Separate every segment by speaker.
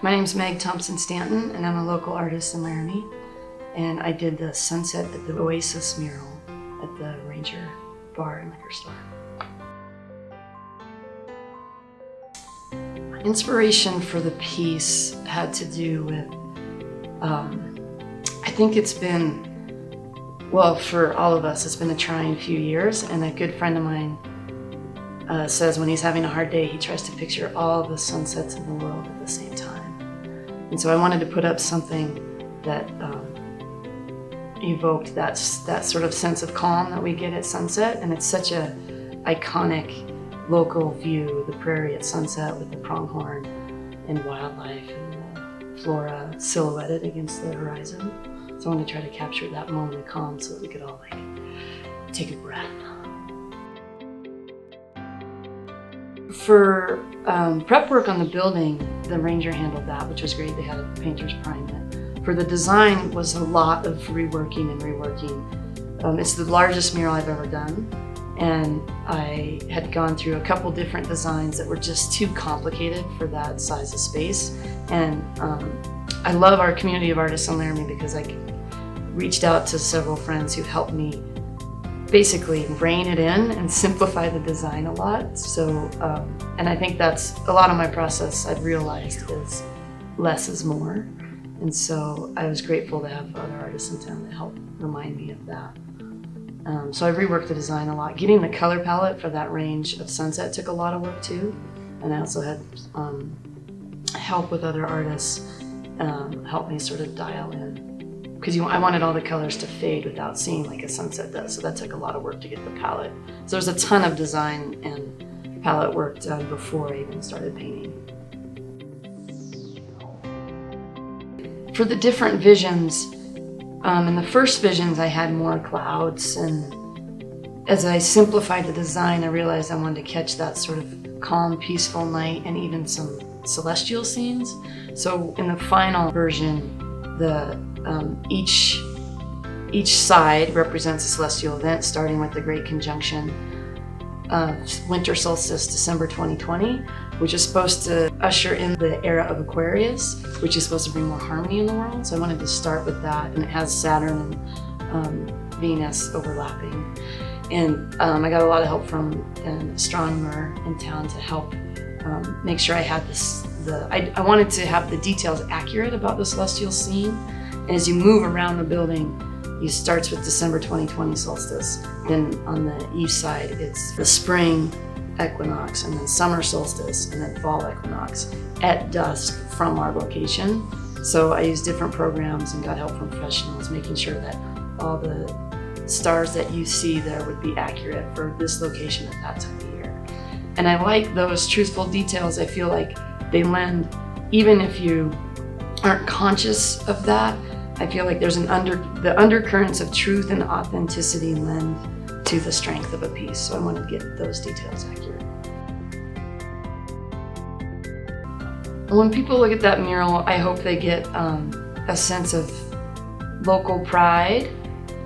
Speaker 1: My name's Meg Thompson Stanton, and I'm a local artist in Laramie. And I did the sunset at the Oasis mural at the Ranger Bar and Liquor Store. My inspiration for the piece had to do with, I think it's been, well, for all of us, it's been a trying few years, and a good friend of mine says when he's having a hard day, he tries to picture all the sunsets in the world at the same time. And so I wanted to put up something that evoked that sort of sense of calm that we get at sunset, and it's such a iconic local view, the prairie at sunset with the pronghorn and wildlife and the flora silhouetted against the horizon. So I wanted to try to capture that moment of calm so that we could all take a breath. For prep work on the building, the Ranger handled that, which was great. They had a painter's prime it. For the design was a lot of reworking and reworking. It's the largest mural I've ever done, and I had gone through a couple different designs that were just too complicated for that size of space. And I love our community of artists in Laramie because I reached out to several friends who helped me basically rein it in and simplify the design a lot. So, and I think that's a lot of my process I've realized is less is more. And so I was grateful to have other artists in town that helped remind me of that. So I reworked the design a lot. Getting the color palette for that range of sunset took a lot of work too. And I also had help with other artists help me sort of dial in. Because I wanted all the colors to fade without seeing like a sunset does, so that took a lot of work to get the palette. So there's a ton of design and palette work done before I even started painting. For the different visions, in the first visions I had more clouds, and as I simplified the design I realized I wanted to catch that sort of calm, peaceful night and even some celestial scenes. So in the final version, each side represents a celestial event, starting with the Great Conjunction of winter solstice, December 2020, which is supposed to usher in the era of Aquarius, which is supposed to bring more harmony in the world. So I wanted to start with that, and it has Saturn and Venus overlapping. And I got a lot of help from an astronomer in town to help make sure I had this. I wanted to have the details accurate about the celestial scene. And as you move around the building, it starts with December 2020 solstice. Then on the east side, it's the spring equinox, and then summer solstice, and then fall equinox at dusk from our location. So I used different programs and got help from professionals, making sure that all the stars that you see there would be accurate for this location at that time of year. And I like those truthful details. I feel like they lend, even if you aren't conscious of that, I feel like there's the undercurrents of truth and authenticity lend to the strength of a piece. So I want to get those details accurate. And when people look at that mural, I hope they get a sense of local pride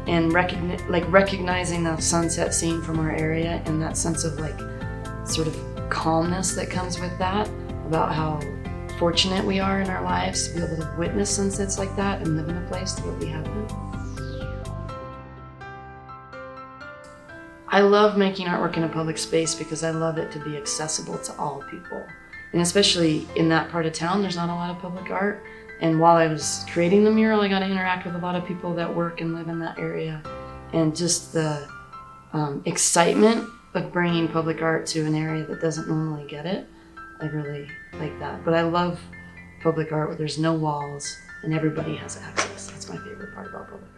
Speaker 1: and recognizing the sunset scene from our area, and that sense of sort of calmness that comes with that, about how fortunate we are in our lives to be able to witness sunsets like that and live in a place where we have them. I love making artwork in a public space because I love it to be accessible to all people. And especially in that part of town, there's not a lot of public art. And while I was creating the mural, I got to interact with a lot of people that work and live in that area. And just the excitement of bringing public art to an area that doesn't normally get it, I really like that. But I love public art where there's no walls and everybody has access. That's my favorite part about public art.